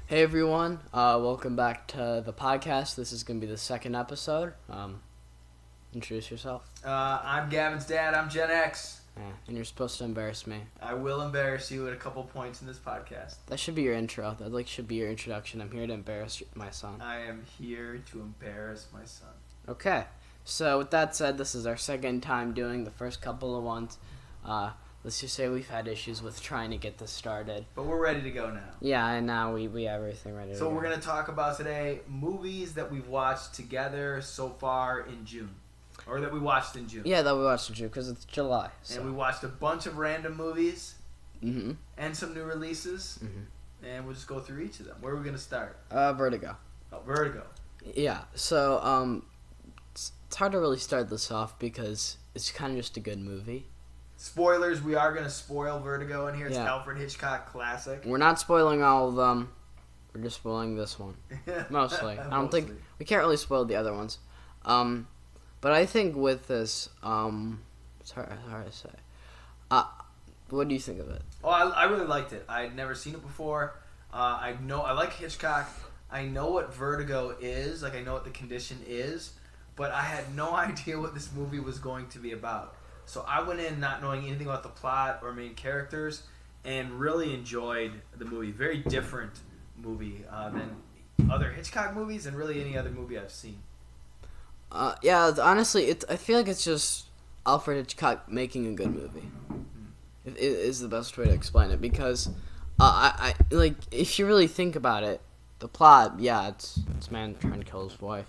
Hey everyone, welcome back to the podcast. This is going to be the second episode. Introduce yourself. I'm Gavin's dad. I'm Gen X. And you're supposed to embarrass me. I will embarrass you at a couple points in this podcast. That should be your intro. That should be your introduction. I'm here to embarrass my son. I am here to embarrass my son. Okay, so with that said, this is our second time doing the first couple of ones. Let's just say we've had issues with trying to get this started. But we're ready to go now. Yeah, and now we have everything ready to go. So we're going to talk about today movies that we've watched together so far in June. Or that we watched in June. Yeah, that we watched in June because it's July. So. And we watched a bunch of random movies. Mm-hmm. And some new releases. Mm-hmm. And we'll just go through each of them. Where are we going to start? Vertigo. Oh, Vertigo. Yeah, so it's hard to really start this off because it's kind of just a good movie. Spoilers, we are going to spoil Vertigo in here. It's Yeah. Alfred Hitchcock classic. We're not spoiling all of them. We're just spoiling this one. Mostly. I don't think... We can't really spoil the other ones. But I think with this... it's hard to say. What do you think of it? Oh, I really liked it. I'd never seen it before. I like Hitchcock. I know what Vertigo is. Like, I know what the condition is. But I had no idea what this movie was going to be about. So I went in not knowing anything about the plot or main characters and really enjoyed the movie. Very different movie than other Hitchcock movies and really any other movie I've seen. Yeah, honestly, I feel like it's just Alfred Hitchcock making a good movie. It is the best way to explain it because, I like, if you really think about it, the plot, yeah, it's a man trying to kill his wife.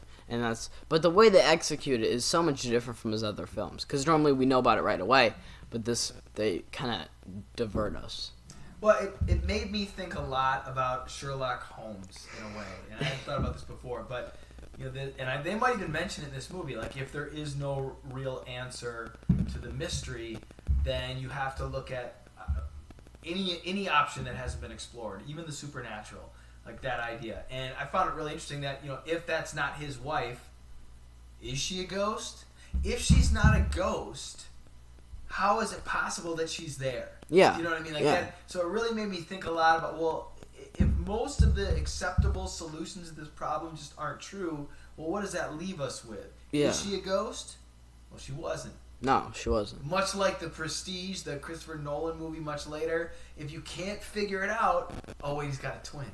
But the way they execute it is so much different from his other films. Because normally we know about it right away, but they kind of divert us. Well, it made me think a lot about Sherlock Holmes in a way, and I hadn't thought about this before. But they might even mention it in this movie, like if there is no real answer to the mystery, then you have to look at any option that hasn't been explored, even the supernatural. Like that idea. And I found it really interesting that, if that's not his wife, is she a ghost? If she's not a ghost, how is it possible that she's there? Yeah. You know what I mean? Yeah. That. So it really made me think a lot about, well, if most of the acceptable solutions to this problem just aren't true, well, what does that leave us with? Yeah. Is she a ghost? Well, she wasn't. No, she wasn't. Much like The Prestige, the Christopher Nolan movie much later, if you can't figure it out, oh, wait, he's got a twin.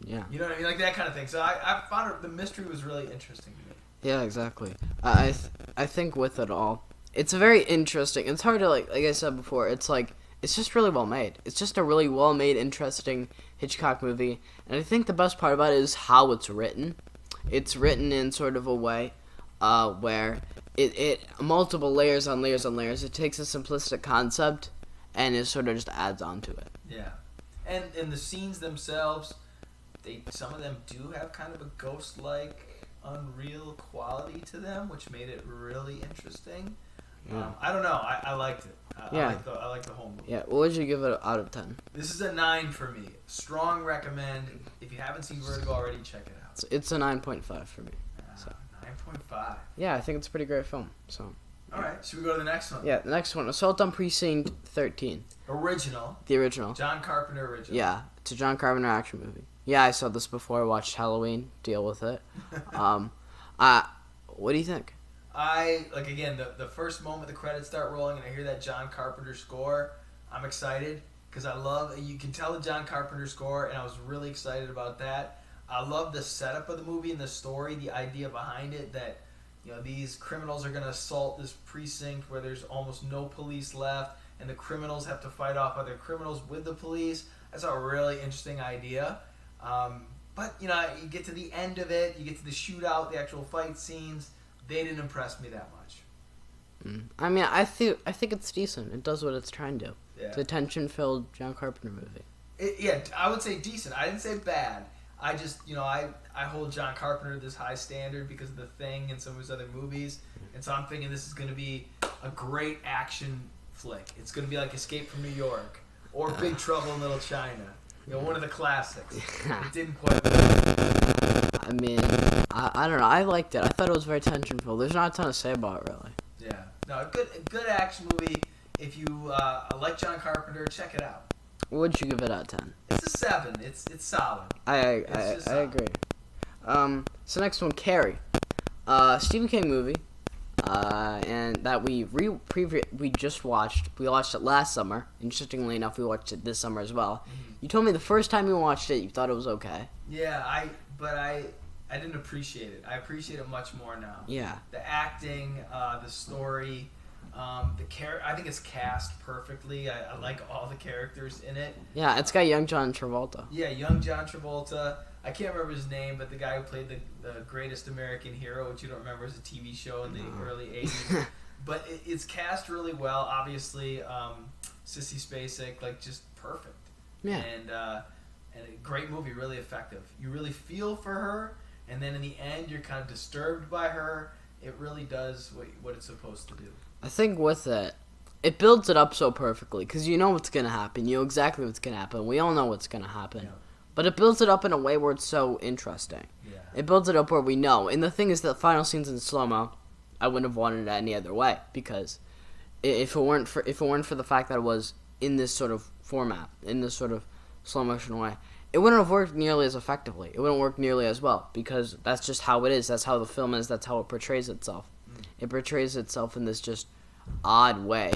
Yeah. You know what I mean? Like that kind of thing. So I found the mystery was really interesting to me. Yeah, exactly. I think with it all, it's very interesting. It's hard to, like I said before, it's just really well made. It's just a really well made, interesting Hitchcock movie. And I think the best part about it is how it's written. It's written in sort of a way where it multiple layers on layers on layers. It takes a simplistic concept and it sort of just adds on to it. Yeah. And the scenes themselves, some of them do have kind of a ghost-like, unreal quality to them, which made it really interesting. Yeah. I don't know. I liked it. Yeah. I like the whole movie. Yeah, what would you give it out of 10? This is a 9 for me. Strong recommend. If you haven't seen Vertigo already, check it out. It's a 9.5 for me. So. 9.5. Yeah, I think it's a pretty great film. So. All right. Should we go to the next one? Yeah, the next one, Assault on Precinct 13. Original. The original. John Carpenter original. Yeah, it's a John Carpenter action movie. Yeah, I saw this before. I watched Halloween. Deal with it. What do you think? Again, the first moment the credits start rolling and I hear that John Carpenter score, I'm excited because you can tell the John Carpenter score, and I was really excited about that. I love the setup of the movie and the story, the idea behind it that these criminals are going to assault this precinct where there's almost no police left, and the criminals have to fight off other criminals with the police. That's a really interesting idea. But you get to the end of it, you get to the shootout, the actual fight scenes. They didn't impress me that much. I mean, I think it's decent. It does what it's trying to. Yeah. It's a tension-filled John Carpenter movie. I would say decent. I didn't say bad. I just, I hold John Carpenter to this high standard because of The Thing and some of his other movies. And so I'm thinking this is going to be a great action flick. It's going to be like Escape from New York or Big Trouble in Little China. One of the classics. It didn't quite work. I mean, I don't know. I liked it. I thought it was very tension-filled. There's not a ton to say about it, really. Yeah. No, a good action movie. If you like John Carpenter, check it out. What would you give it out of 10? It's a 7. It's solid. I just agree. So next one, Carrie. Stephen King movie. And that we just watched. We watched it last summer. Interestingly enough, we watched it this summer as well. Mm-hmm. You told me the first time you watched it, you thought it was okay. Yeah, I didn't appreciate it. I appreciate it much more now. Yeah. The acting, the story, I think it's cast perfectly. I like all the characters in it. Yeah, it's got young John Travolta. Yeah, young John Travolta. I can't remember his name, but the guy who played the Greatest American Hero, which you don't remember, is a TV show in the early 80s. But it's cast really well. Obviously, Sissy Spacek, like, just perfect. Yeah. And a great movie, really effective. You really feel for her, and then in the end, you're kind of disturbed by her. It really does what it's supposed to do. I think with it builds it up so perfectly because you know what's gonna happen. You know exactly what's gonna happen. We all know what's gonna happen. Yeah. But it builds it up in a way where it's so interesting. Yeah. It builds it up where we know. And the thing is that final scenes in slow-mo, I wouldn't have wanted it any other way because if it weren't for the fact that it was in this sort of format, in this sort of slow motion way, it wouldn't have worked nearly as effectively. It wouldn't work nearly as well because that's just how it is. That's how the film is. That's how it portrays itself. It portrays itself in this just odd way,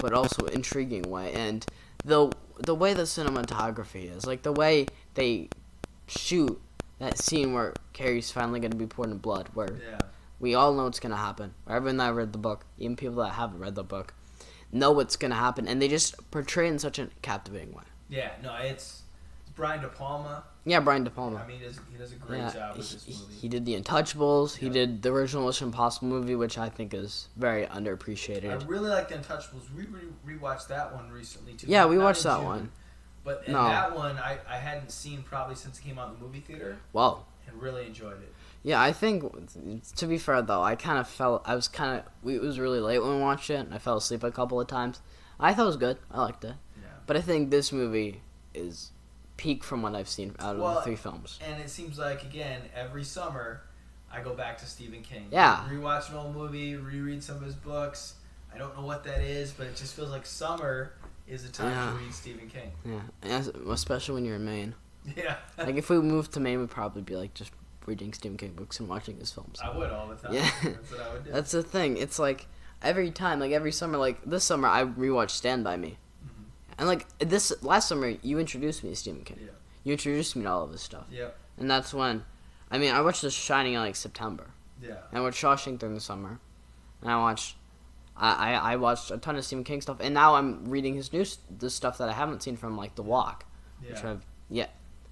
but also intriguing way. And the way the cinematography is, like the way they shoot that scene where Carrie's finally going to be poured in blood, where we all know what's going to happen. Everyone that read the book, even people that haven't read the book, know what's going to happen, and they just portray it in such a captivating way. Yeah, no, it's Brian De Palma. Yeah, Brian De Palma. I mean, he does a great job with this movie. He did The Untouchables. He did the original Mission Impossible movie, which I think is very underappreciated. I really like The Untouchables. We rewatched that one recently, too. Yeah, we watched that one. But that one, I hadn't seen probably since it came out in the movie theater. Wow. And really enjoyed it. Yeah, I think, to be fair, though, it was really late when we watched it, and I fell asleep a couple of times. I thought it was good. I liked it. Yeah. But I think this movie is peak from what I've seen out of the three films. And it seems like, again, every summer, I go back to Stephen King. Yeah. Rewatch an old movie, reread some of his books. I don't know what that is, but it just feels like summer is a time to read Stephen King. Yeah, especially when you're in Maine. Yeah. Like, if we moved to Maine, we'd probably be, like, just reading Stephen King books and watching his films. I would all the time. Yeah. That's what I would do. That's the thing. It's, like, every time, like, every summer, like, this summer, I rewatched Stand By Me. Mm-hmm. And, like, last summer, you introduced me to Stephen King. Yeah. You introduced me to all of his stuff. Yep. And that's when, I watched The Shining in, like, September. Yeah. And I watched Shawshank during the summer. And I watched a ton of Stephen King stuff. And now I'm reading the stuff that I haven't seen from, like, The Walk. Yeah.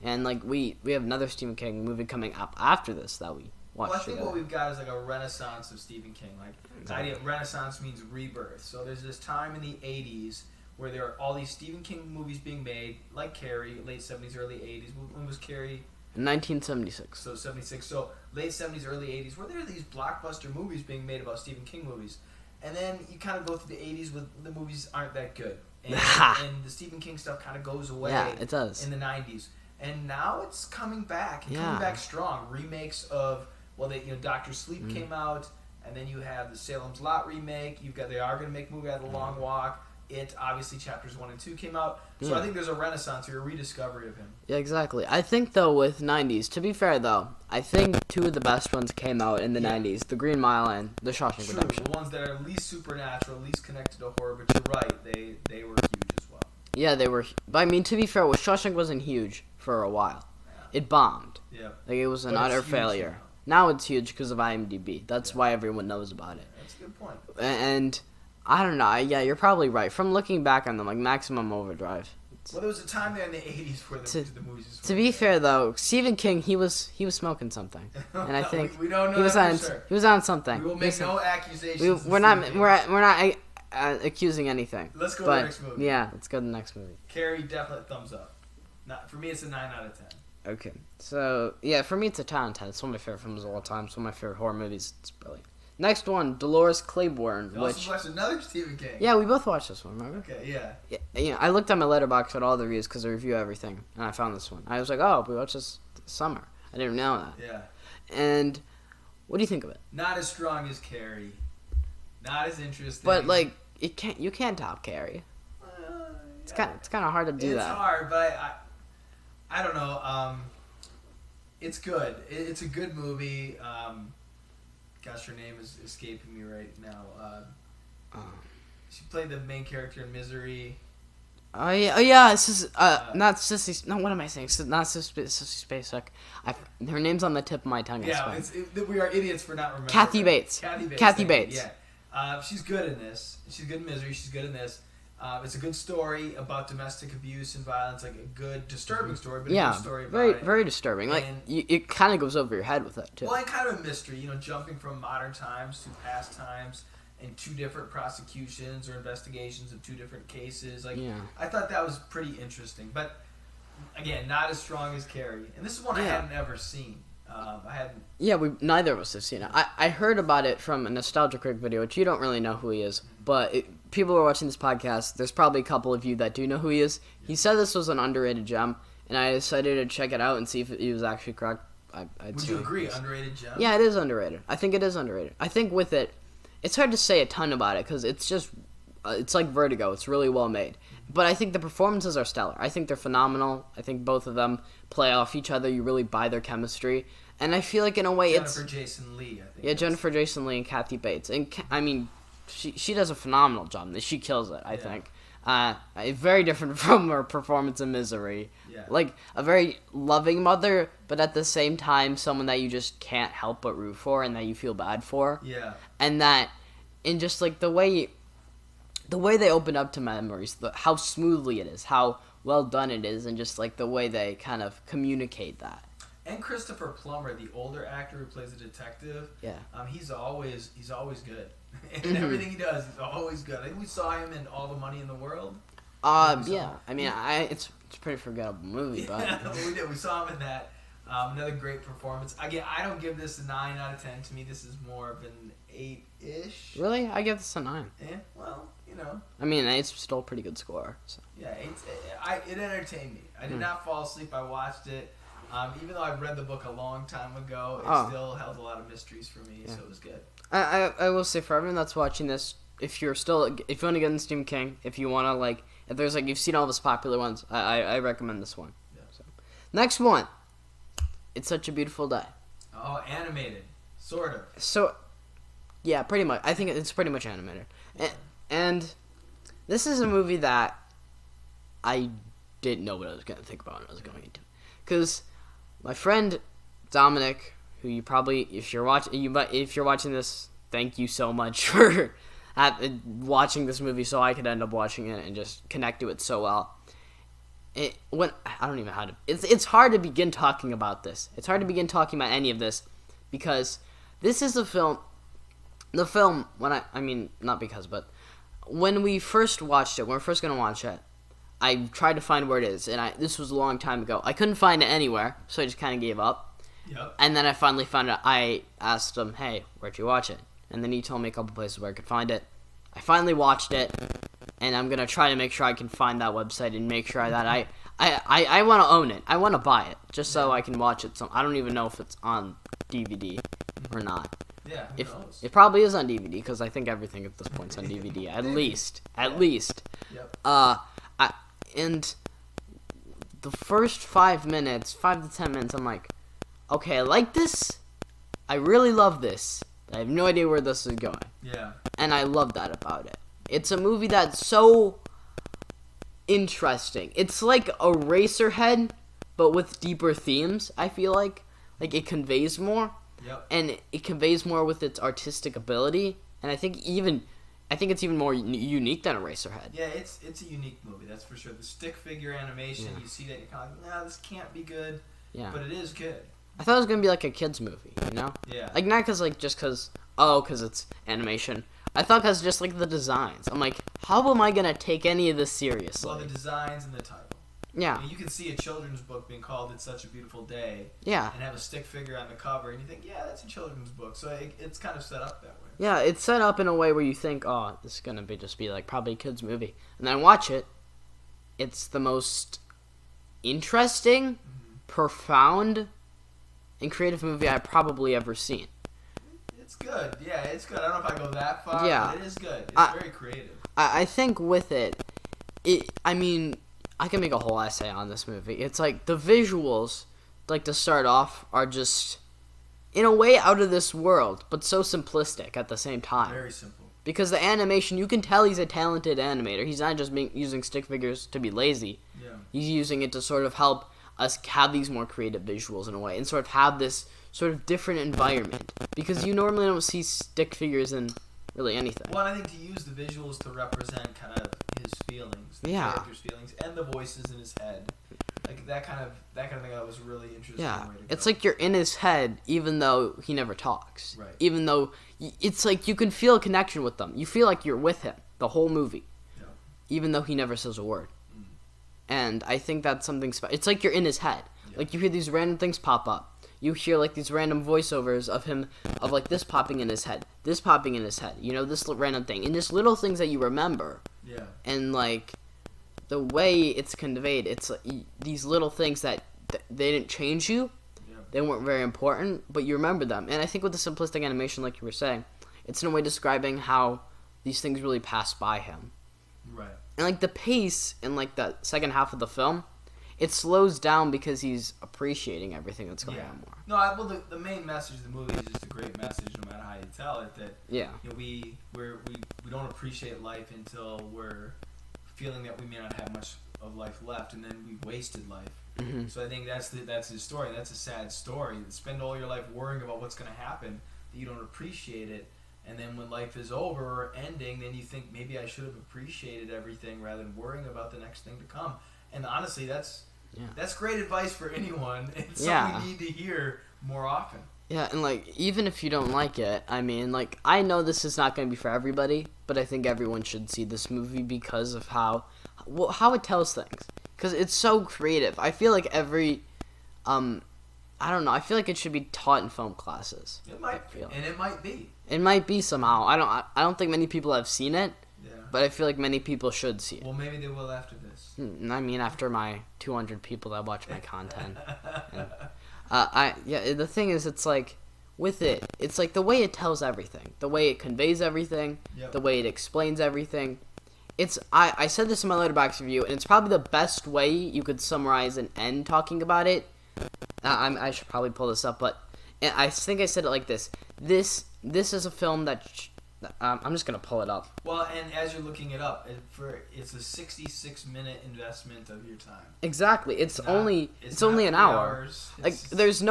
And, like, we have another Stephen King movie coming up after this that we watched. Well, I think what we've got is, like, a renaissance of Stephen King. Like, the idea of renaissance means rebirth. So there's this time in the 80s where there are all these Stephen King movies being made, like Carrie, late 70s, early 80s. When was Carrie? 1976. So 76. So late 70s, early 80s, where there are these blockbuster movies being made about Stephen King movies. And then you kind of go through the 80s with the movies aren't that good. And the Stephen King stuff kind of goes away. Yeah, it does. In the 90s. And now it's coming back. And coming back strong. Remakes of, Dr. Sleep came out. And then you have the Salem's Lot remake. They are going to make a movie out of The Long Walk. Obviously, chapters 1 and 2 came out. So I think there's a renaissance or a rediscovery of him. Yeah, exactly. I think, though, with 90s, to be fair, though, I think two of the best ones came out in the 90s. The Green Mile and The Shawshank Redemption. The ones that are least supernatural, least connected to horror. But you're right. They were huge as well. Yeah, they were. But, to be fair, Shawshank wasn't huge for a while. Yeah. It bombed. Yeah. Like, it was an utter failure. Now it's huge because of IMDb. That's why everyone knows about it. That's a good point. And I don't know. Yeah, you're probably right. From looking back on them, like Maximum Overdrive. Well, there was a time there in the 80s where the movies just to be fair, though, Stephen King, he was smoking something, and I think we don't know he was that on for sure. He was on something. We will make no accusations. We're not accusing anything. Let's go to the next movie. Yeah, let's go to the next movie. Carrie, definite thumbs up. For me, it's a 9 out of 10. Okay, so yeah, for me it's a 10 out of 10. It's one of my favorite films of all time. It's one of my favorite horror movies. It's brilliant. Next one, Dolores Claiborne. You also watched another Stephen King. Yeah, we both watched this one, remember? Okay, yeah. Yeah, I looked at my letterbox at all the reviews because I review everything, and I found this one. I was like, oh, we watched this summer. I didn't know that. Yeah. And what do you think of it? Not as strong as Carrie. Not as interesting. But, like, you can't top Carrie. It's kind of hard to do it's that. It's hard, but I don't know. It's good. It's a good movie. Gosh, her name is escaping me right now. She played the main character in Misery. Oh yeah. This is not Sissy. No, what am I saying? Not Sissy Spacek. Her name's on the tip of my tongue. Yeah, we are idiots for not remembering. Kathy Bates. Kathy Bates. Yeah, she's good in this. She's good in Misery. She's good in this. It's a good story about domestic abuse and violence, like a good, disturbing story, but a good story about it. Very disturbing. Like, it kind of goes over your head with it, too. Well, and kind of a mystery, jumping from modern times to past times and 2 different prosecutions or investigations of 2 different cases. I thought that was pretty interesting. But, again, not as strong as Carrie. And this is one I hadn't ever seen. I hadn't. Yeah, neither of us have seen it. I heard about it from a Nostalgia Critic video, which you don't really know who he is, but people who are watching this podcast, there's probably a couple of you that do know who he is. He said this was an underrated gem, and I decided to check it out and see if he was actually correct. Would you agree, underrated gem? Yeah, it is underrated. I think it is underrated. I think with it, it's hard to say a ton about it because it's just, it's like Vertigo. It's really well made. But I think the performances are stellar. I think they're phenomenal. I think both of them play off each other. You really buy their chemistry. And I feel like in a way Jennifer Jason Leigh, I think. Yeah, Jennifer Jason Leigh and Kathy Bates. And I mean, she does a phenomenal job. She kills it, I think. Very different from her performance in Misery. Yeah. Like, a very loving mother, but at the same time, someone that you just can't help but root for and that you feel bad for. Yeah. And that, in just like the way they open up to memories, how smoothly it is, how well done it is, and just like the way they kind of communicate that. And Christopher Plummer, the older actor who plays a detective, he's always good. And everything he does, he's always good. I think we saw him in All the Money in the World. Yeah. I mean, it's a pretty forgettable movie, but we did. We saw him in that. Another great performance. Again, I don't give this a 9 out of 10. To me, this is more of an 8-ish. Really? I give this a 9. Yeah. Well, I mean, it's still a pretty good score. So. Yeah, it entertained me. I did not fall asleep. I watched it. Even though I've read the book a long time ago, it still held a lot of mysteries for me, so it was good. I will say, for everyone that's watching this, if you want to get into Stephen King, if you want to, if there's, you've seen all his popular ones, I recommend this one. Yeah. So. Next one. It's Such a Beautiful Day. Oh, animated. Sort of. So, yeah, pretty much. I think it's pretty much animated. Yeah. And this is a movie that I didn't know what I was going to think about when I was going into it. Because my friend Dominic, who you probably, if you're watching this, thank you so much for watching this movie so I could end up watching it and just connect to it so well. I don't even know how to. It's hard to begin talking about this. It's hard to begin talking about any of this because this is a film. The film, when we first watched it, when we're first gonna watch it, I tried to find where it is, and this was a long time ago. I couldn't find it anywhere, so I just kind of gave up. Yep. And then I finally found it. I asked him, "Hey, where'd you watch it?" And then he told me a couple places where I could find it. I finally watched it, and I'm gonna try to make sure I can find that website and make sure that I want to own it. I want to buy it just so I can watch it. I don't even know if it's on DVD or not. Yeah, who knows? It probably is on DVD because I think everything at this point's on DVD. At least. Yep. And the first 5 to 10 minutes, I'm like, okay, I like this. I really love this. I have no idea where this is going. Yeah. And I love that about it. It's a movie that's so interesting. It's like a Eraserhead, but with deeper themes, I feel like. Like, it conveys more. Yep. And it conveys more with its artistic ability. And I think it's even more unique than Eraserhead. Yeah, it's a unique movie, that's for sure. The stick figure animation, you see that, you're kind of like, this can't be good. Yeah. But it is good. I thought it was going to be like a kid's movie, you know? Yeah. Like, not because it's animation. I thought because just, the designs. I'm like, how am I going to take any of this seriously? Well, the designs and the title. Yeah. I mean, you can see a children's book being called It's Such a Beautiful Day. Yeah. And have a stick figure on the cover, and you think, yeah, that's a children's book. So it's kind of set up that way. Yeah, it's set up in a way where you think, oh, this is going to just be probably a kid's movie. And then watch it. It's the most interesting, profound, and creative movie I've probably ever seen. It's good. Yeah, it's good. I don't know if I go that far, but it is good. It's very creative. I think with it, I mean, I can make a whole essay on this movie. It's like the visuals, like to start off, are just in a way out of this world, but so simplistic at the same time. Very simple. Because the animation, you can tell he's a talented animator. He's not just using stick figures to be lazy. Yeah. He's using it to sort of help us have these more creative visuals in a way, and sort of have this sort of different environment. Because you normally don't see stick figures in really anything. Well, I think to use the visuals to represent kind of his feelings, the Yeah. character's feelings, and the voices in his head, like that kind of thing. That was really interesting. Yeah, Way to it's go. like you're in his head, even though he never talks. Right. Even though it's like you can feel a connection with them. You feel like you're with him the whole movie, Yeah. even though he never says a word. Mm. And I think that's something special. It's like you're in his head. Yeah. Like you hear these random things pop up. You hear like these random voiceovers of him, of like this popping in his head, this popping in his head. You know, this random thing, and just little things that you remember. Yeah. And like the way it's conveyed, it's like, these little things that they didn't change you. Yeah. They weren't very important, but you remember them. And I think with the simplistic animation, like you were saying, it's in a way describing how these things really pass by him. Right. And like the pace in like the second half of the film, it slows down because he's appreciating everything that's going on more. No, well, the main message of the movie is just a great message, no matter how you tell it. That Yeah. you know, we don't appreciate life until we're feeling that we may not have much of life left, and then we've wasted life. Mm-hmm. So I think that's his story. That's a sad story. Spend all your life worrying about what's going to happen, that you don't appreciate it, and then when life is over or ending, then you think maybe I should have appreciated everything rather than worrying about the next thing to come. And honestly, that's great advice for anyone. It's something we need to hear more often. Yeah, and like even if you don't like it, I mean, like I know this is not going to be for everybody, but I think everyone should see this movie because of how it tells things. Because it's so creative. I feel like I don't know. I feel like it should be taught in film classes. It might be, and it might be. It might be somehow. I don't think many people have seen it, Yeah. but I feel like many people should see it. Well, maybe they will after this. I mean, after my 200 people that watch my content. The thing is, it's like with it, it's like the way it tells everything, the way it conveys everything, Yep. the way it explains everything. I said this in my Letterboxd review, and it's probably the best way you could summarize and end talking about it. I should probably pull this up, but I think I said it like this. This is a film that I'm just gonna pull it up. Well, and as you're looking it up, it's a 66-minute investment of your time. Exactly. It's not- only it's only not an 3 hour. hours. Like It's- there's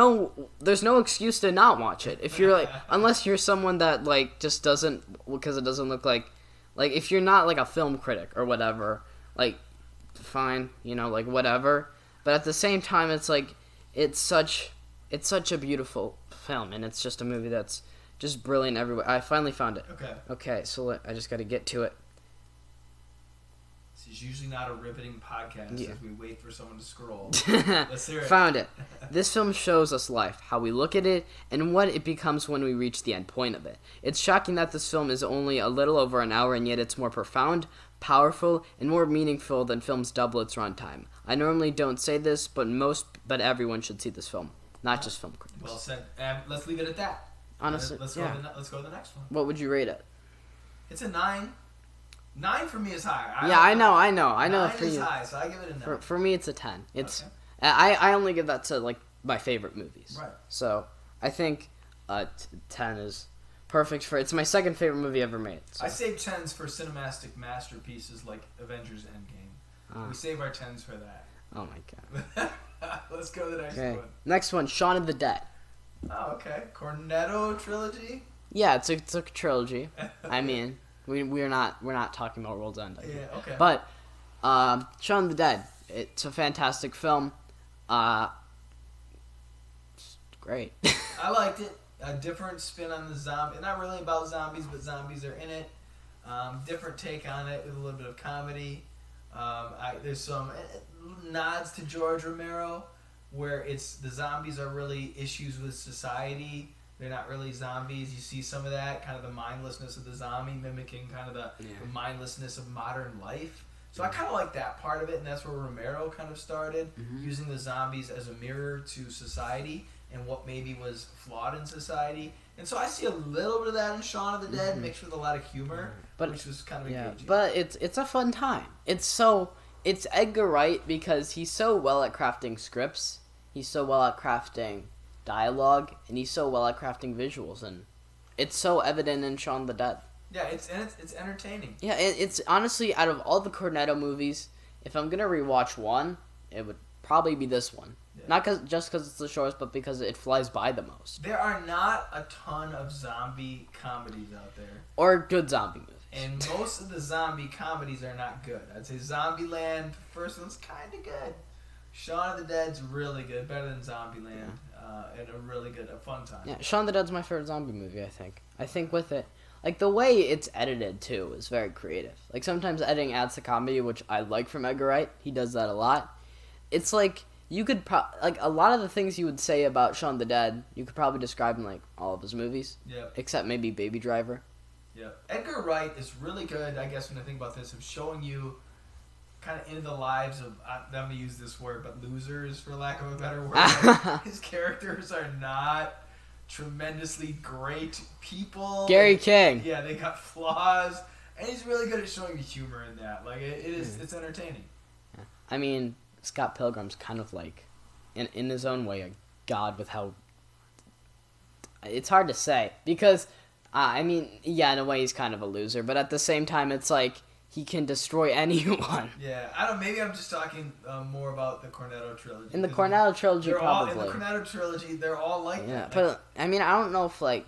no excuse to not watch it. If you're like, unless you're someone that like just doesn't, because it doesn't look like if you're not like a film critic or whatever, like fine, you know, like whatever. But at the same time, it's like it's such a beautiful film, and it's just a movie that's just brilliant everywhere. I finally found it. Okay, so I just got to get to it. This is usually not a riveting podcast Yeah. as we wait for someone to scroll. Let's hear it. Found it. This film shows us life, how we look at it, and what it becomes when we reach the end point of it. It's shocking that this film is only a little over an hour, and yet it's more profound, powerful, and more meaningful than films double its runtime. I normally don't say this, but everyone should see this film, not just film critics. Well said. Let's leave it at that. Honestly, let's yeah. Let's go to the next one. What would you rate it? It's a 9. 9 for me is high. I know. 9 For is you, high, so I give it a 9. for me, it's a 10. It's Okay. I only give that to like my favorite movies. Right. So I think 10 is perfect for. It's my second favorite movie ever made. So. I save 10s for cinematic masterpieces like Avengers Endgame. We save our 10s for that. Oh my god. Let's go to the next Okay. one. Next one, Shaun of the Dead. Oh, okay. Cornetto trilogy. Yeah, it's a trilogy. I mean, we're not talking about World's End. Yeah. Okay. But Shaun of the Dead. It's a fantastic film. It's great. I liked it. A different spin on the zombie. Not really about zombies, but zombies are in it. Different take on it with a little bit of comedy. There's some nods to George Romero, where it's the zombies are really issues with society. They're not really zombies. You see some of that, kind of the mindlessness of the zombie mimicking kind of the mindlessness of modern life. So I kind of like that part of it, and that's where Romero kind of started, Mm-hmm. using the zombies as a mirror to society and what maybe was flawed in society. And so I see a little bit of that in Shaun of the Dead, mixed with a lot of humor, which was kind of engaging. But it's a fun time. It's Edgar Wright because he's so well at crafting scripts. He's so well at crafting dialogue, and he's so well at crafting visuals, and it's so evident in Shaun of the Dead. Yeah, it's entertaining. Yeah, it's honestly, out of all the Cornetto movies, if I'm gonna rewatch one, it would probably be this one. Yeah. Not just because it's the shortest, but because it flies by the most. There are not a ton of zombie comedies out there. Or good zombie movies. And most of the zombie comedies are not good. I'd say Zombieland, the first one's kind of good. Shaun of the Dead's really good, better than Zombieland, and a fun time. Yeah, Shaun of the Dead's my favorite zombie movie, I think. I think with it, like, the way it's edited, too, is very creative. Like, sometimes editing adds to comedy, which I like from Edgar Wright. He does that a lot. It's like, you could, like, a lot of the things you would say about Shaun of the Dead, you could probably describe in, like, all of his movies. Yep. Except maybe Baby Driver. Yeah, Edgar Wright is really good, I guess, when I think about this, of showing you kind of into the lives of, I'm going to use this word, but losers, for lack of a better word. Like, his characters are not tremendously great people. Gary King. Yeah, they got flaws, and he's really good at showing the humor in that. Like, it's entertaining. I mean, Scott Pilgrim's kind of like, in his own way, a god with how... It's hard to say, because... I mean, yeah, in a way he's kind of a loser, but at the same time, it's like he can destroy anyone. Yeah, maybe I'm just talking more about the Cornetto trilogy. In the Cornetto trilogy, probably. In the Cornetto trilogy, they're all like yeah, that. But I mean, I don't know if like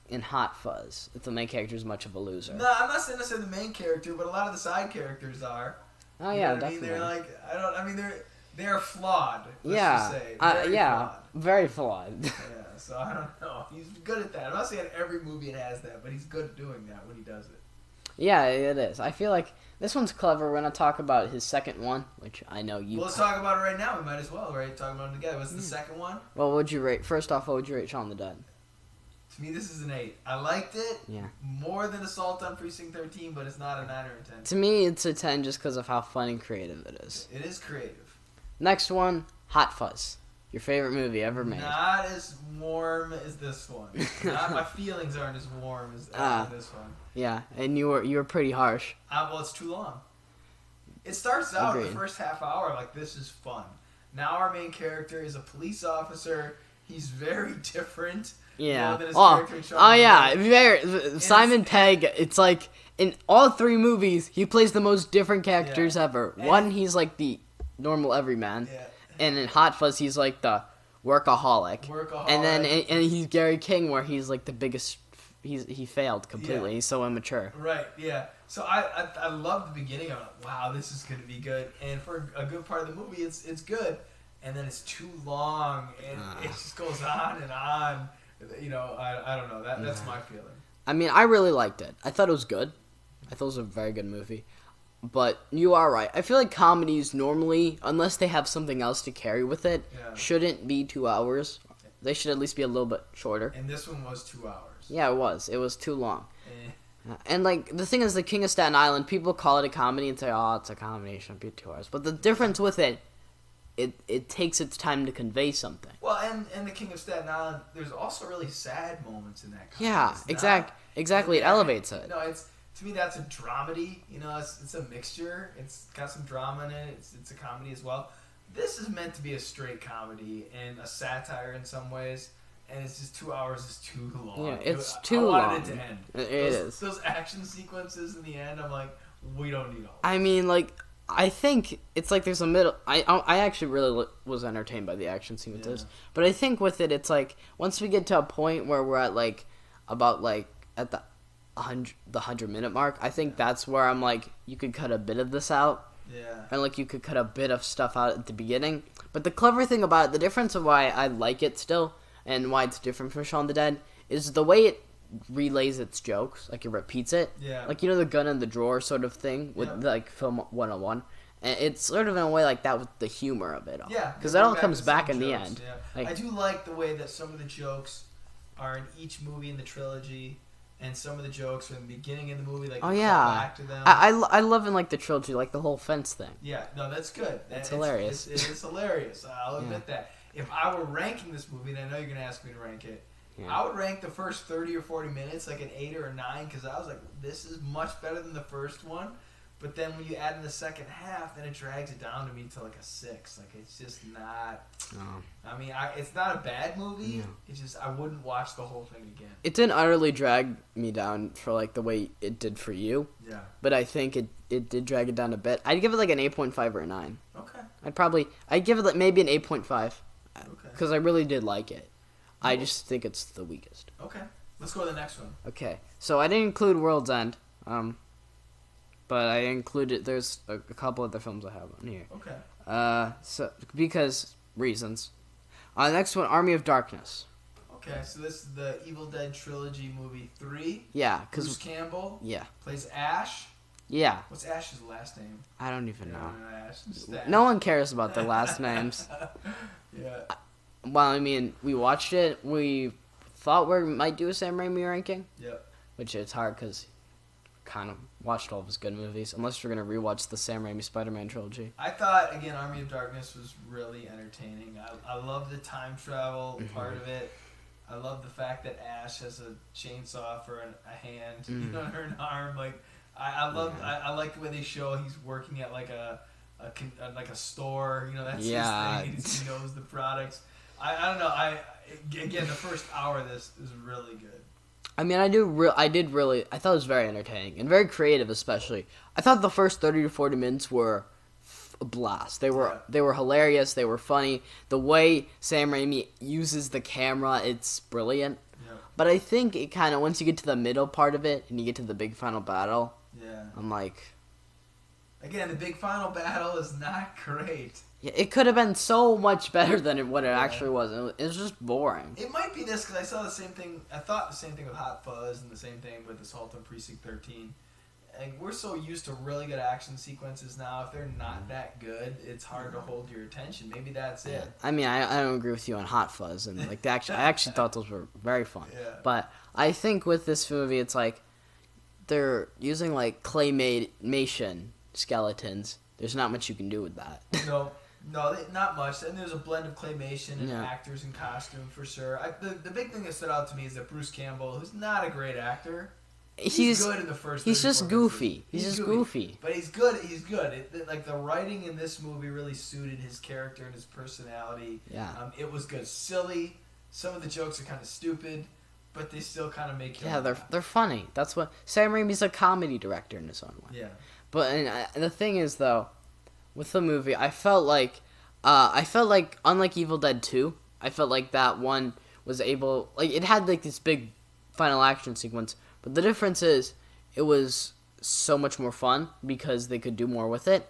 in Hot Fuzz, if the main character is much of a loser. No, I'm not saying necessarily the main character, but a lot of the side characters are. Oh You yeah, know what definitely. I mean, they're flawed. Let's yeah, just say. very flawed. Yeah, so I don't know. He's good at that. I'm not saying every movie it has that, but he's good at doing that when he does it. Yeah, it is. I feel like this one's clever. We're gonna talk about his second one, which I know you. Well, let's talk about it right now. We might as well, right? Talk about them together. What's the second one? Well, what would you rate? First off, what would you rate Shaun of the Dead? To me, this is an 8. I liked it. Yeah. More than Assault on Precinct 13, but it's not a 9 or a 10. To me, it's a 10 just because of how fun and creative it is. It is creative. Next one, Hot Fuzz. Your favorite movie ever made. Not as warm as this one. My feelings aren't as warm as this one. Yeah, and you were pretty harsh. Well, it's too long. It starts out Agreed. the first half hour like this is fun. Now our main character is a police officer. He's very different. Yeah. Than his character in Shaun of the yeah. Dead. Simon Pegg. It's like in all 3 movies, he plays the most different characters ever. And One, he's like the normal everyman, Yeah. and in Hot Fuzz, he's like the workaholic. And then and he's Gary King, where he's like the biggest. He failed completely. Yeah. He's so immature. Right, yeah. So I love the beginning. I'm like, wow, this is going to be good. And for a good part of the movie, it's good. And then it's too long, and it just goes on and on. You know, I don't know. That's my feeling. I mean, I really liked it. I thought it was good. I thought it was a very good movie. But you are right. I feel like comedies normally, unless they have something else to carry with it, shouldn't be 2 hours. They should at least be a little bit shorter. And this one was 2 hours. Yeah, it was. It was too long. And, like, the thing is, The King of Staten Island, people call it a comedy and say, oh, it's a comedy, it shouldn't be 2 hours. But the difference with it, it takes its time to convey something. Well, and The King of Staten Island, there's also really sad moments in that comedy. Yeah, exactly. It elevates it. No, to me, that's a dramedy. You know, it's a mixture. It's got some drama in it. It's a comedy as well. This is meant to be a straight comedy and a satire in some ways. And it's just 2 hours is too long. Yeah, it's too long. I wanted it to end. It is. Those action sequences in the end, I'm like, we don't need all. I mean, like, I think it's like there's a middle. I actually really was entertained by the action sequences, but I think with it, it's like once we get to a point where we're at like about like at the 100-minute mark, I think that's where I'm like, you could cut a bit of this out. Yeah. And like you could cut a bit of stuff out at the beginning. But the clever thing about it, the difference of why I like it still, and why it's different from Shaun of the Dead, is the way it relays its jokes. Like, it repeats it. Yeah. Like, you know, the gun in the drawer sort of thing with, like, Film 101? And it's sort of in a way like that with the humor of it all. Yeah. Because that all comes back in the end. Yeah. Like, I do like the way that some of the jokes are in each movie in the trilogy. and some of the jokes from the beginning of the movie, like Oh you call yeah, back to them. I love in like the trilogy, like the whole fence thing. Yeah, no, that's good. It's hilarious. It is hilarious. I'll admit that. If I were ranking this movie, and I know you're gonna ask me to rank it, I would rank the first 30 or 40 minutes like an 8 or a 9 because I was like, this is much better than the first one. But then when you add in the second half, then it drags it down to me to like a 6. Like it's just not. I mean, it's not a bad movie. Yeah. It's just I wouldn't watch the whole thing again. It didn't utterly drag me down for like the way it did for you. Yeah. But I think it did drag it down a bit. I'd give it like an 8.5 or a 9. Okay. I'd give it like maybe an 8.5. Okay. Because I really did like it. I just think it's the weakest. Okay. Let's go to the next one. Okay. So I didn't include World's End. But I included, there's a couple other films I have on here. Okay. So because reasons. Next one, Army of Darkness. Okay, so this is the Evil Dead trilogy movie 3. Yeah, Bruce because Campbell plays Ash. yeah, What's Ash's last name? I don't even know. Ash. Just Ash. No one cares about their last names. Yeah. Well, I mean, we watched it. We thought we might do a Sam Raimi ranking, Yep. which it's hard because kind of watched all of his good movies. Unless we're gonna rewatch the Sam Raimi Spider-Man trilogy. I thought again, Army of Darkness was really entertaining. I love the time travel part of it. I love the fact that Ash has a chainsaw for a hand, you know, or an arm. Like I love. Yeah. I like the way they show he's working at like a store. You know, that's Yeah. his thing. He knows the products. I don't know. Again, the first hour of this is really good. I mean, I thought it was very entertaining and very creative, especially. I thought the first 30 to 40 minutes were a blast. They were hilarious. They were funny. The way Sam Raimi uses the camera, it's brilliant. Yeah. But I think it kind of, once you get to the middle part of it and you get to the big final battle, Yeah. I'm like... Again, the big final battle is not great. Yeah, it could have been so much better than what it actually was. It was just boring. It might be this because I saw the same thing. I thought the same thing with Hot Fuzz and the same thing with Assault on Precinct 13. And we're so used to really good action sequences now. If they're not that good, it's hard to hold your attention. Maybe that's it. I mean, I don't agree with you on Hot Fuzz and like the action. I actually thought those were very fun. Yeah. But I think with this movie, it's like they're using like claymation skeletons. There's not much you can do with that. No, not much. And there's a blend of claymation and actors in costume for sure. The big thing that stood out to me is that Bruce Campbell, who's not a great actor, he's good in the first. He's just goofy. He's just goofy. But he's good. He's good. Like the writing in this movie really suited his character and his personality. Yeah. It was good. Silly. Some of the jokes are kind of stupid, but they still kind of make you. Yeah, they're funny. That's what Sam Raimi's a comedy director in his own way. Yeah. But and the thing is though, with the movie, I felt like unlike Evil Dead 2, I felt like that one was able, like it had like this big final action sequence, but the difference is it was so much more fun because they could do more with it.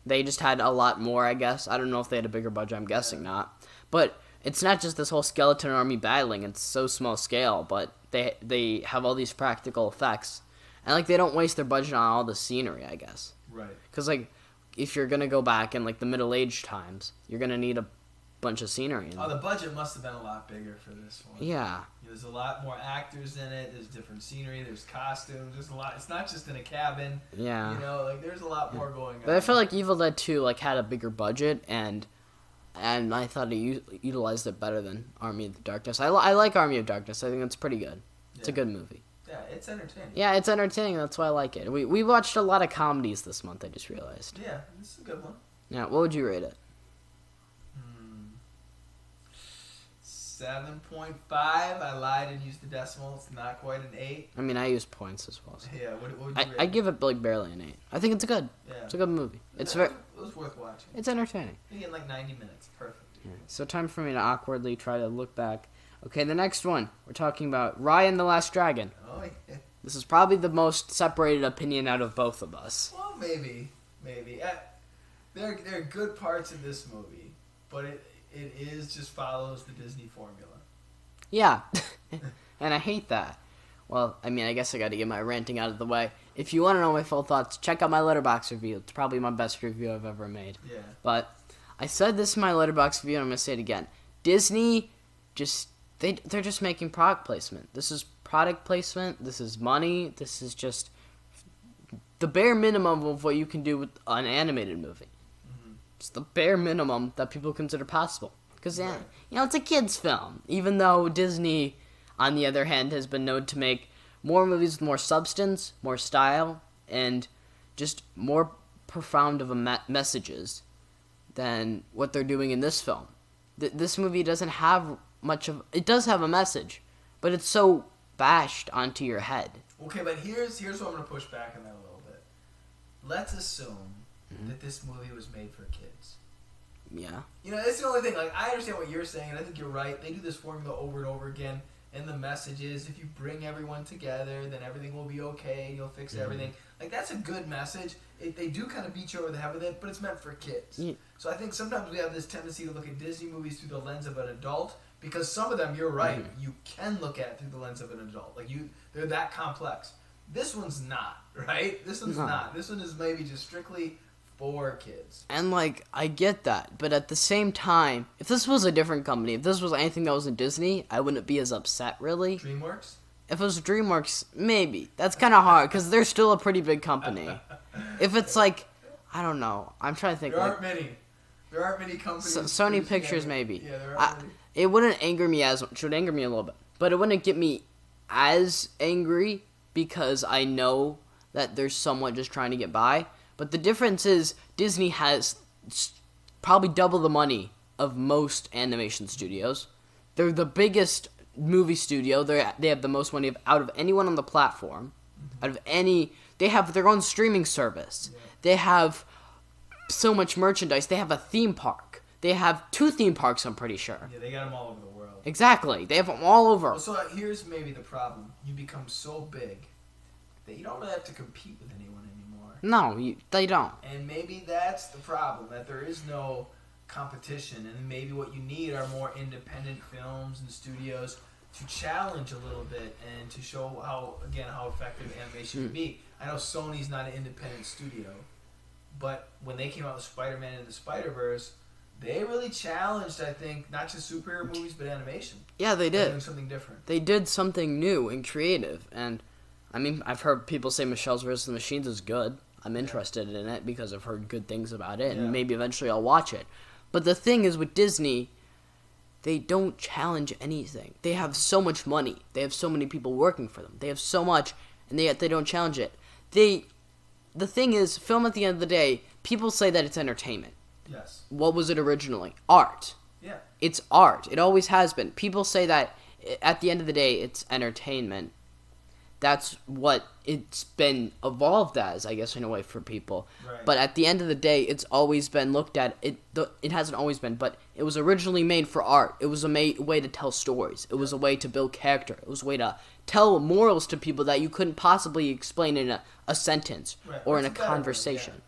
They just had a lot more, I guess. I don't know if they had a bigger budget, I'm guessing not. But it's not just this whole skeleton army battling, it's so small scale, but they have all these practical effects. And like they don't waste their budget on all the scenery, I guess. Right. Cuz like if you're going to go back in like the Middle Age times, you're going to need a bunch of scenery. Oh, the budget must have been a lot bigger for this one. Yeah. There's a lot more actors in it. There's different scenery. There's costumes. There's a lot. It's not just in a cabin. Yeah. You know, like there's a lot more going on. But I felt like Evil Dead 2 like had a bigger budget and I thought it utilized it better than Army of Darkness. I like Army of Darkness. I think it's pretty good. It's a good movie. Yeah, it's entertaining. Yeah, it's entertaining. That's why I like it. We watched a lot of comedies this month, I just realized. Yeah, this is a good one. Yeah, what would you rate it? 7.5. I lied and used the decimal. It's not quite an 8. I mean, I use points as well. So. Yeah, what would you rate I give it like barely an 8. I think it's good. Yeah. It's a good movie. It was worth watching. It's entertaining. You get like 90 minutes. Perfect. Yeah. So time for me to awkwardly try to look back. Okay, the next one. We're talking about Raya the Last Dragon. Oh, yeah. This is probably the most separated opinion out of both of us. Well, maybe. There are good parts in this movie, but it just follows the Disney formula. Yeah, and I hate that. Well, I mean, I guess I got to get my ranting out of the way. If you want to know my full thoughts, check out my Letterboxd review. It's probably my best review I've ever made. Yeah. But I said this in my Letterboxd review, and I'm going to say it again. Disney, they're just making product placement. This is product placement. This is money. This is just the bare minimum of what you can do with an animated movie. It's the bare minimum that people consider possible. Because, yeah, you know, it's a kid's film. Even though Disney, on the other hand, has been known to make more movies with more substance, more style, and just more profound of a messages than what they're doing in this film. This movie doesn't have much of... It does have a message, but it's so bashed onto your head. Okay, but here's what I'm going to push back on that a little bit. Let's assume that this movie was made for kids. Yeah. You know, that's the only thing. Like, I understand what you're saying, and I think you're right. They do this formula over and over again, and the message is, if you bring everyone together, then everything will be okay, and you'll fix everything. Like, that's a good message. They do kind of beat you over the head with it, but it's meant for kids. Yeah. So I think sometimes we have this tendency to look at Disney movies through the lens of an adult, because some of them, you're right, you can look at it through the lens of an adult. Like, they're that complex. This one's not, right? This one's not. This one is maybe just strictly for kids. And, like, I get that, but at the same time, if this was a different company, if this was anything that wasn't Disney, I wouldn't be as upset, really. DreamWorks? If it was DreamWorks, maybe. That's kind of hard, because they're still a pretty big company. If it's, like, I don't know. I'm trying to think. There aren't many. There aren't many companies. Sony Pictures, maybe. Yeah, there aren't many. It wouldn't anger me as much. It would anger me a little bit. But it wouldn't get me as angry, because I know that they're somewhat just trying to get by. But the difference is Disney has probably double the money of most animation studios. They're the biggest movie studio. They have the most money out of anyone on the platform. Out of any... They have their own streaming service. Yeah. They have so much merchandise. They have a theme park. They have 2 theme parks, I'm pretty sure. Yeah, they got them all over the world. Exactly. They have them all over. Well, so here's maybe the problem. You become so big that you don't really have to compete with anyone anymore. No, they don't. And maybe that's the problem, that there is no competition, and maybe what you need are more independent films and studios to challenge a little bit and to show how effective animation can be. I know Sony's not an independent studio, but when they came out with Spider-Man and the Spider-Verse, they really challenged, I think, not just superhero movies, but animation. Yeah, they did. Doing something different. They did something new and creative, and I mean, I've heard people say Michelle's vs. the Machines is good. I'm interested in it because I've heard good things about it, and maybe eventually I'll watch it. But the thing is with Disney, they don't challenge anything. They have so much money. They have so many people working for them. They have so much, and yet they don't challenge it. The thing is, film at the end of the day, people say that it's entertainment. Yes. What was it originally? Art. Yeah. It's art. It always has been. People say that at the end of the day, it's entertainment. That's what it's been evolved as, I guess, in a way for people. Right. But at the end of the day, it's always been looked at. It hasn't always been, but it was originally made for art. It was a way to tell stories. It was a way to build character. It was a way to tell morals to people that you couldn't possibly explain in a sentence or in a conversation.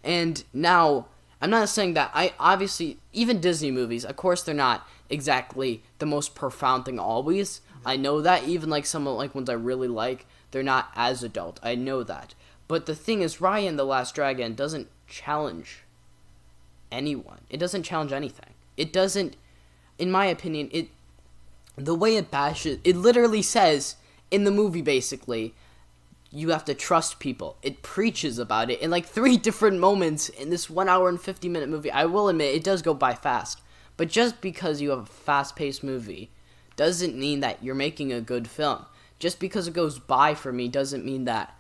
And now, I'm not saying that obviously, even Disney movies, of course, they're not exactly the most profound thing always. I know that. Even like some like ones I really like, they're not as adult. I know that. But the thing is, Raya and the Last Dragon doesn't challenge anyone. It doesn't challenge anything. It doesn't, in my opinion, the way it bashes, it literally says in the movie basically, you have to trust people. It preaches about it in like 3 different moments in this 1 hour and 50-minute movie. I will admit, it does go by fast. But just because you have a fast-paced movie doesn't mean that you're making a good film. Just because it goes by for me doesn't mean that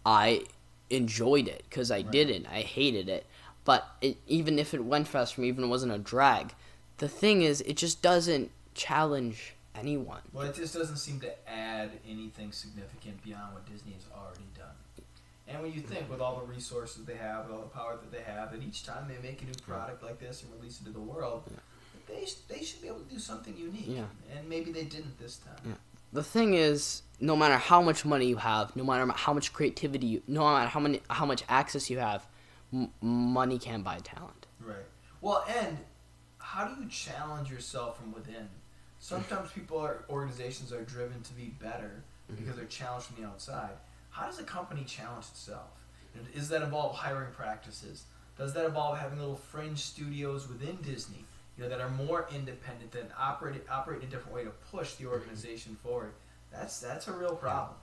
I enjoyed it, because I didn't. I hated it. But even if it went fast for me, even if it wasn't a drag, the thing is, it just doesn't challenge anyone. Well, it just doesn't seem to add anything significant beyond what Disney has already done. And when you think, with all the resources they have, with all the power that they have, that each time they make a new product like this and release it to the world, they should be able to do something unique. Yeah. And maybe they didn't this time. Yeah. The thing is, no matter how much money you have, no matter how much creativity no matter how much access you have, money can't buy talent. Right. Well, and how do you challenge yourself from within? Sometimes organizations are driven to be better because they're challenged from the outside. How does a company challenge itself? Does that involve hiring practices? Does that involve having little fringe studios within Disney, that are more independent, that operate in a different way to push the organization forward? That's a real problem.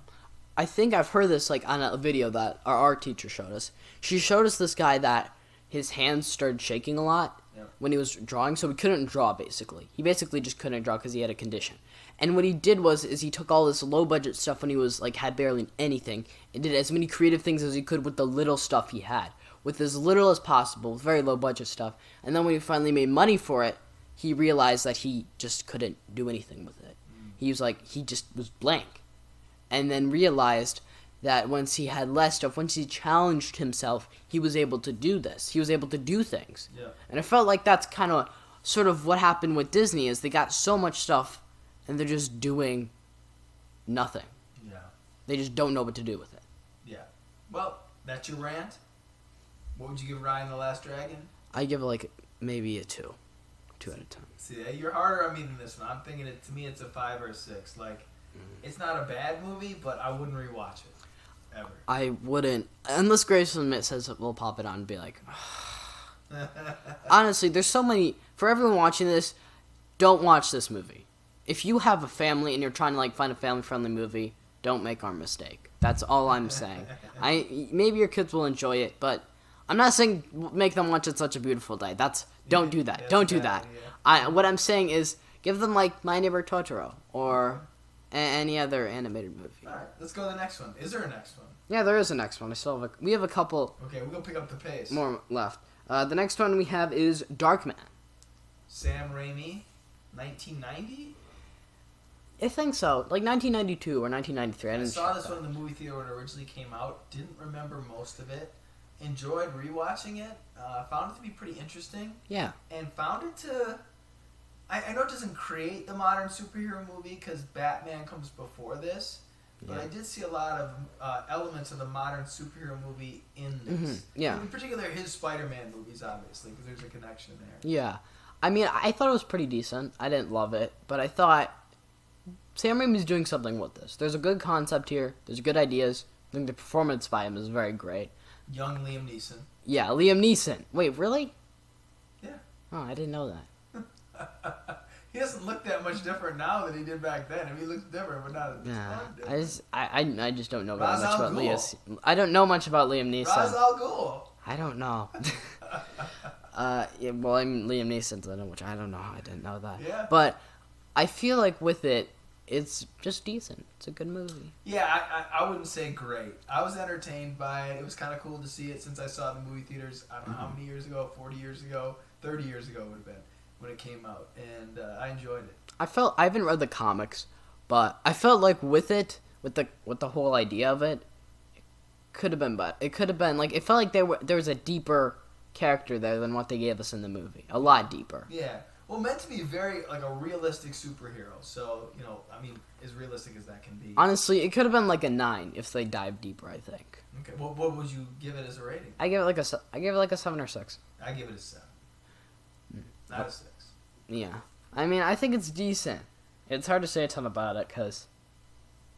I think I've heard this like on a video that our art teacher showed us. She showed us this guy that his hands started shaking a lot when he was drawing, so he couldn't draw basically. He basically just couldn't draw because he had a condition. And what he did is he took all this low budget stuff when he was like had barely anything and did as many creative things as he could with the little stuff he had, with as little as possible, with very low budget stuff. And then when he finally made money for it, he realized that he just couldn't do anything with it. He just was blank. And then realized that once he had less stuff, once he challenged himself, he was able to do this. He was able to do things. Yeah. And I felt like that's kind of sort of what happened with Disney is they got so much stuff and they're just doing nothing. Yeah. They just don't know what to do with it. Yeah. Well, that's your rant. What would you give Raya and the Last Dragon? I give it like maybe a 2. 2 out of 10. See, you're harder on me than this one. I'm thinking to me it's a 5 or a 6. Like, it's not a bad movie, but I wouldn't rewatch it. Ever. I wouldn't, unless Grayson Smith says we'll pop it on and be like, honestly, there's so many, for everyone watching this, don't watch this movie. If you have a family and you're trying to like find a family-friendly movie, don't make our mistake. That's all I'm saying. Maybe your kids will enjoy it, but I'm not saying make them watch It's Such a Beautiful Day. Don't do that. Don't do that. What I'm saying is give them like My Neighbor Totoro or any other animated movie. All right, let's go to the next one. Is there a next one? Yeah, there is a next one. We have a couple. Okay, we're gonna pick up the pace. More left. The next one we have is Darkman. Sam Raimi, 1990. I think so, like 1992 or 1993. I saw this one in the movie theater when it originally came out. Didn't remember most of it. Enjoyed rewatching it. Found it to be pretty interesting. Yeah. And found it to. I know it doesn't create the modern superhero movie because Batman comes before this, but I did see a lot of elements of the modern superhero movie in this. Mm-hmm. Yeah. In particular, his Spider-Man movies, obviously, because there's a connection there. Yeah. I mean, I thought it was pretty decent. I didn't love it, but I thought Sam Raimi's doing something with this. There's a good concept here. There's good ideas. I think the performance by him is very great. Young Liam Neeson. Yeah, Liam Neeson. Wait, really? Yeah. Oh, I didn't know that. He doesn't look that much different now than he did back then. I mean, he looks different, but not. Yeah, Different. I just don't know that Ra's much al about Ghul. Liam. I don't know much about Liam Neeson. Ra's al Ghul. I don't know. Yeah, well, I'm Liam Neeson, so I don't know. I didn't know that. Yeah. But I feel like with it, it's just decent. It's a good movie. Yeah, I wouldn't say great. I was entertained by it. It was kind of cool to see it since I saw it in the movie theaters. I don't know how many years ago, 40 years ago, 30 years ago it would have been when it came out, and I enjoyed it. I haven't read the comics, but I felt like with it, with the whole idea of it, could have been better. It could have been like it felt like there was a deeper character there than what they gave us in the movie. A lot deeper. Yeah. Well, meant to be very like a realistic superhero. So I mean, as realistic as that can be. Honestly, it could have been like a 9 if they dived deeper. I think. Okay. Well, what would you give it as a rating? I give it like a 7 or 6. I give it a 7. Not a 6. Yeah. I mean, I think it's decent. It's hard to say a ton about it because.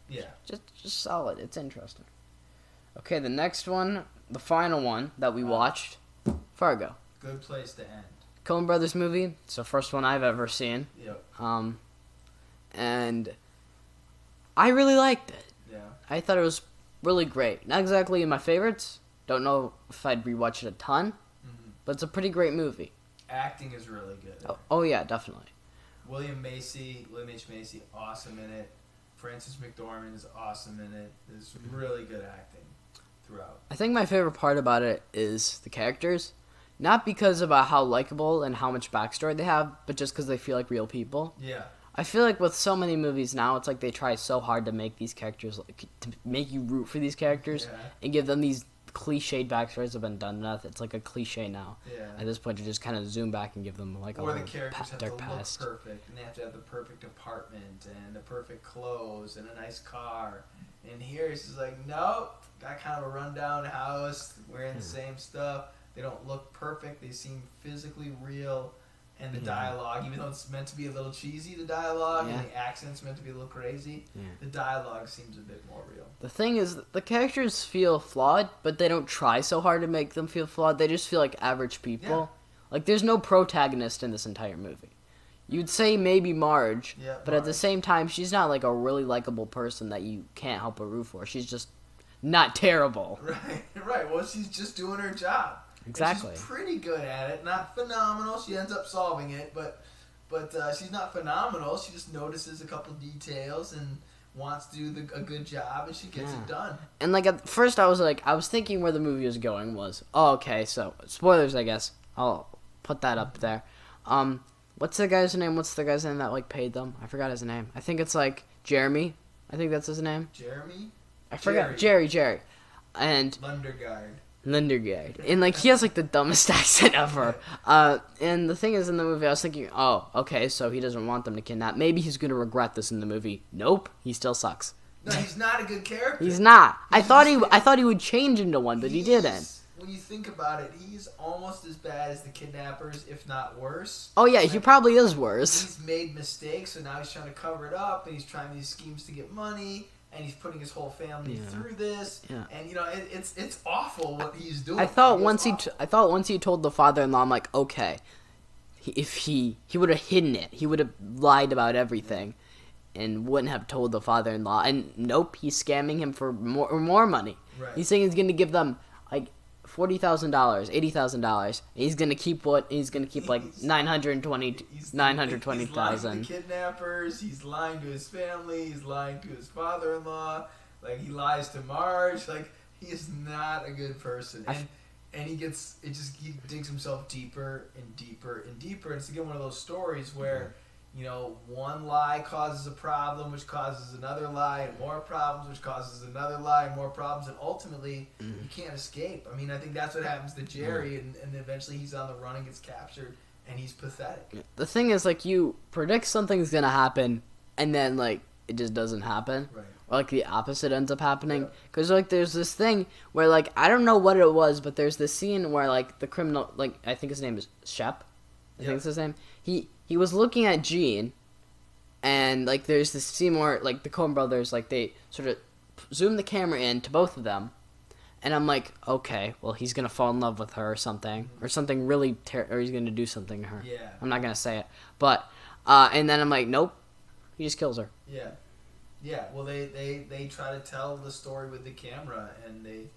Yeah. Just solid. It's interesting. Okay, the next one, the final one that we watched, Fargo. Good place to end. Coen Brothers movie. It's the first one I've ever seen. Yep. And I really liked it. Yeah. I thought it was really great. Not exactly my favorites. Don't know if I'd rewatch it a ton, but it's a pretty great movie. Acting is really good. Oh yeah, definitely. William Macy, William H. Macy, awesome in it. Frances McDormand is awesome in it. There's really good acting throughout. I think my favorite part about it is the characters. Not because about how likable and how much backstory they have, but just because they feel like real people. Yeah. I feel like with so many movies now, it's like they try so hard to make these characters, to make you root for these characters, and give them these cliched backstories that have been done enough. It's like a cliche now. Yeah. At this point, to just kind of zoom back and give them like or a the characters have to dark look past. perfect, and they have to have the perfect apartment and the perfect clothes and a nice car. And here it's just like, nope, got kind of a rundown house, wearing the same stuff. They don't look perfect. They seem physically real. And the dialogue, even though it's meant to be a little cheesy, the dialogue, and the accent's meant to be a little crazy, the dialogue seems a bit more real. The thing is, the characters feel flawed, but they don't try so hard to make them feel flawed. They just feel like average people. Yeah. Like, there's no protagonist in this entire movie. You'd say maybe Marge, Yeah, but at the Marge. same time, she's not like a really likable person that you can't help but root for. She's just not terrible. Right. Well, she's just doing her job. Exactly. And she's pretty good at it. Not phenomenal. She ends up solving it, but she's not phenomenal. She just notices a couple details and wants to do a good job, and she gets it done. And like at first, I was thinking where the movie was going was, oh, okay, so spoilers, I guess. I'll put that up there. What's the guy's name? What's the guy's name that like paid them? I forgot his name. I think it's like Jeremy. I think that's his name. Jeremy? I forgot. Jerry. And Lundergaard. And like he has like the dumbest accent ever. And the thing is, in the movie, I was thinking, oh, okay, so he doesn't want them to kidnap. Maybe he's gonna regret this in the movie. Nope, he still sucks. No, he's not a good character. He's not. I thought he would change into one, but he didn't. When you think about it, he's almost as bad as the kidnappers, if not worse. Oh yeah, he probably is worse. He's made mistakes, so now he's trying to cover it up, and he's trying these schemes to get money, and he's putting his whole family through this. Yeah. And you know, it's awful what he's doing. I thought once he told the father-in-law, I'm like, okay, if he would have hidden it, he would have lied about everything, and wouldn't have told the father-in-law. And nope, he's scamming him for more money. Right. He's saying he's gonna give them like $40,000, $80,000. He's gonna keep what? He's gonna keep like He's 920,000. He's lying to the kidnappers. He's lying to his family. He's lying to his father-in-law. Like he lies to Marge. Like he is not a good person. And he digs himself deeper and deeper and deeper. And it's again one of those stories where, you know, one lie causes a problem, which causes another lie, and more problems, which causes another lie, and more problems, and ultimately you can't escape. I mean, I think that's what happens to Jerry, and eventually he's on the run and gets captured, and he's pathetic. The thing is, like, you predict something's gonna happen, and then like it just doesn't happen. Right. Or like the opposite ends up happening. Because like there's this thing where like I don't know what it was, but there's this scene where like the criminal, like I think his name is Shep. I think it's his name. He was looking at Gene, and like there's this scene where like the Coen brothers, like they sort of zoom the camera in to both of them, and I'm like, okay, well he's gonna fall in love with her or something really or he's gonna do something to her. Yeah. I'm not gonna say it, but and then I'm like, nope, he just kills her. Yeah. Yeah, well, they try to tell the story with the camera, and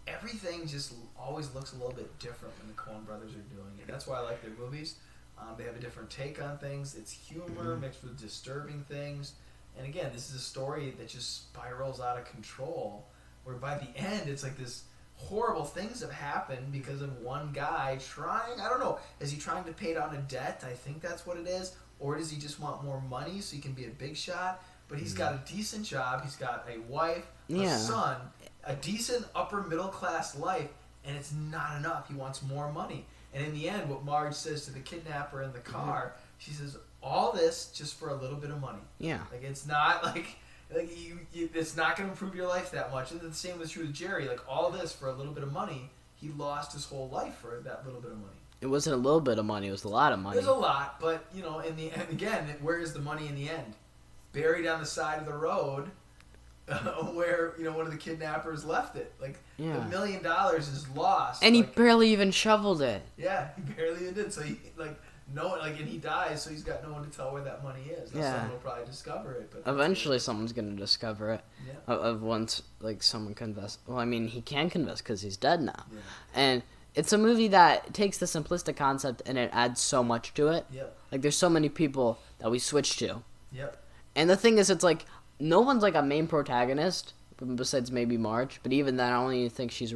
everything just always looks a little bit different when the Coen brothers are doing it. That's why I like their movies. They have a different take on things. It's humor mixed with disturbing things. And again, this is a story that just spirals out of control, where by the end, it's like this horrible things have happened because of one guy trying, I don't know, is he trying to pay down a debt? I think that's what it is. Or does he just want more money so he can be a big shot? But he's got a decent job. He's got a wife, a son, a decent upper middle class life, and it's not enough. He wants more money. And in the end, what Marge says to the kidnapper in the car, she says, all this just for a little bit of money. Yeah. Like, it's not like it's not going to improve your life that much. And the same was true with Jerry. Like, all this for a little bit of money, he lost his whole life for that little bit of money. It wasn't a little bit of money. It was a lot of money. It was a lot, but, you know, in the end, again, where is the money in the end? Buried on the side of the road where, you know, one of the kidnappers left it. Like, the $1 million is lost. And like, he barely even shoveled it. Yeah, he barely even did. So, he, like, no one, like, and he dies, so he's got no one to tell where that money is. Now, someone will probably discover it. But eventually someone's going to discover it. Yeah. Of once, like, someone confess. Well, I mean, he can confess because he's dead now. Yeah. And it's a movie that takes the simplistic concept and it adds so much to it. Yep. Like, there's so many people that we switch to. Yep. And the thing is, it's like, no one's like a main protagonist, besides maybe Marge. But even then, I don't even think she's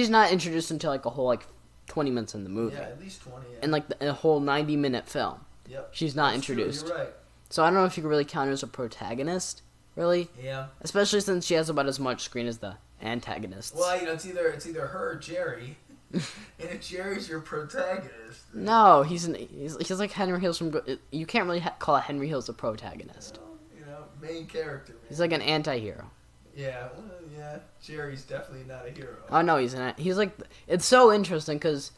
not introduced until like a whole like 20 minutes in the movie. Yeah, at least 20, yeah. And like a whole 90-minute film. Yep. She's not That's introduced. True. You're right. So I don't know if you can really count her as a protagonist, really. Yeah. Especially since she has about as much screen as the antagonists. Well, you know, it's either her or Jerry. And if Jerry's your protagonist... No, he's like Henry Hill's from... You can't really call Henry Hill's a protagonist. You know, main character, man. He's like an anti-hero. Yeah, well, yeah. Jerry's definitely not a hero. Oh, no, he's like... It's so interesting because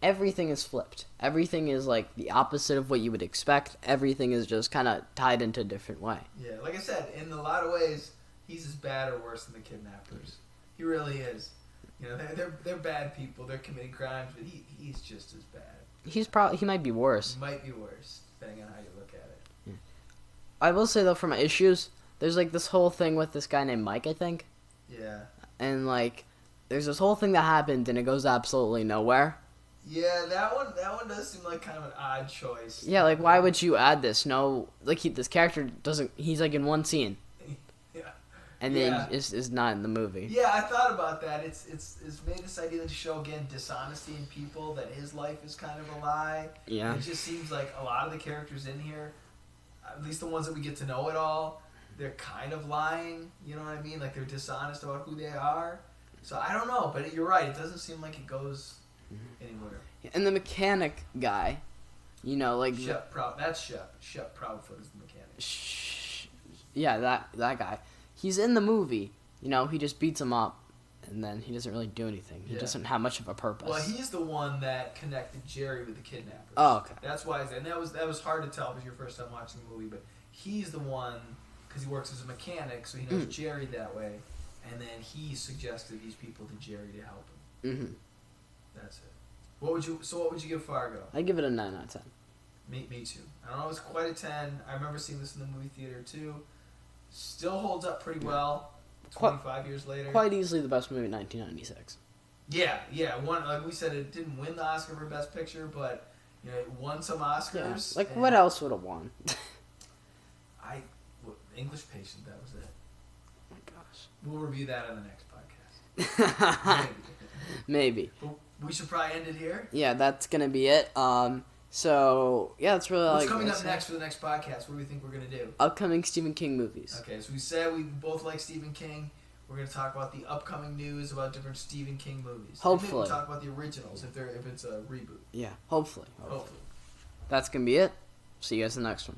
everything is flipped. Everything is like the opposite of what you would expect. Everything is just kind of tied into a different way. Yeah, like I said, in a lot of ways, he's as bad or worse than the kidnappers. He really is. You know, they're bad people. They're committing crimes, but he's just as bad. He might be worse. He might be worse. depending on how you look at it. I will say though, for my issues, there's like this whole thing with this guy named Mike, I think, Yeah. and like there's this whole thing that happened and it goes absolutely nowhere. Yeah, that one does seem like kind of an odd choice. Yeah, like why would you add this? No, like this character doesn't. He's like in one scene. Yeah. And then is not in the movie. Yeah, I thought about that. It's made this idea to show again dishonesty in people, that his life is kind of a lie. Yeah. It just seems like a lot of the characters in here, at least the ones that we get to know at all, they're kind of lying. You know what I mean? Like they're dishonest about who they are. So I don't know, but you're right. It doesn't seem like it goes anywhere. And the mechanic guy, you know, like Shep Proud. That's Shep. Shep Proudfoot is the mechanic. Yeah, that guy. He's in the movie. You know, he just beats him up, and then he doesn't really do anything. He doesn't have much of a purpose. Well, he's the one that connected Jerry with the kidnappers. Oh, okay. That's why, and that was hard to tell because your first time watching the movie. But he's the one because he works as a mechanic, so he knows Jerry that way, and then he suggested these people to Jerry to help him. Mm-hmm. That's it. What would you give Fargo? I give it a 9 out of 10. Me too. I don't know. It was quite a 10. I remember seeing this in the movie theater too. Still holds up pretty well. 25 years later. Quite easily the best movie in 1996. Yeah. One, like we said, it didn't win the Oscar for Best Picture, but you know, it won some Oscars. Yeah. Like what else would have won? English Patient. That was it. Oh my gosh. We'll review that on the next podcast. Maybe. But we should probably end it here. Yeah, that's gonna be it. So yeah, that's really What's coming up next for the next podcast? What do we think we're gonna do? Upcoming Stephen King movies. Okay, so we said we both like Stephen King. We're gonna talk about the upcoming news about different Stephen King movies. Hopefully, we'll talk about the originals if it's a reboot. Yeah, hopefully. Hopefully. That's gonna be it. See you guys in the next one.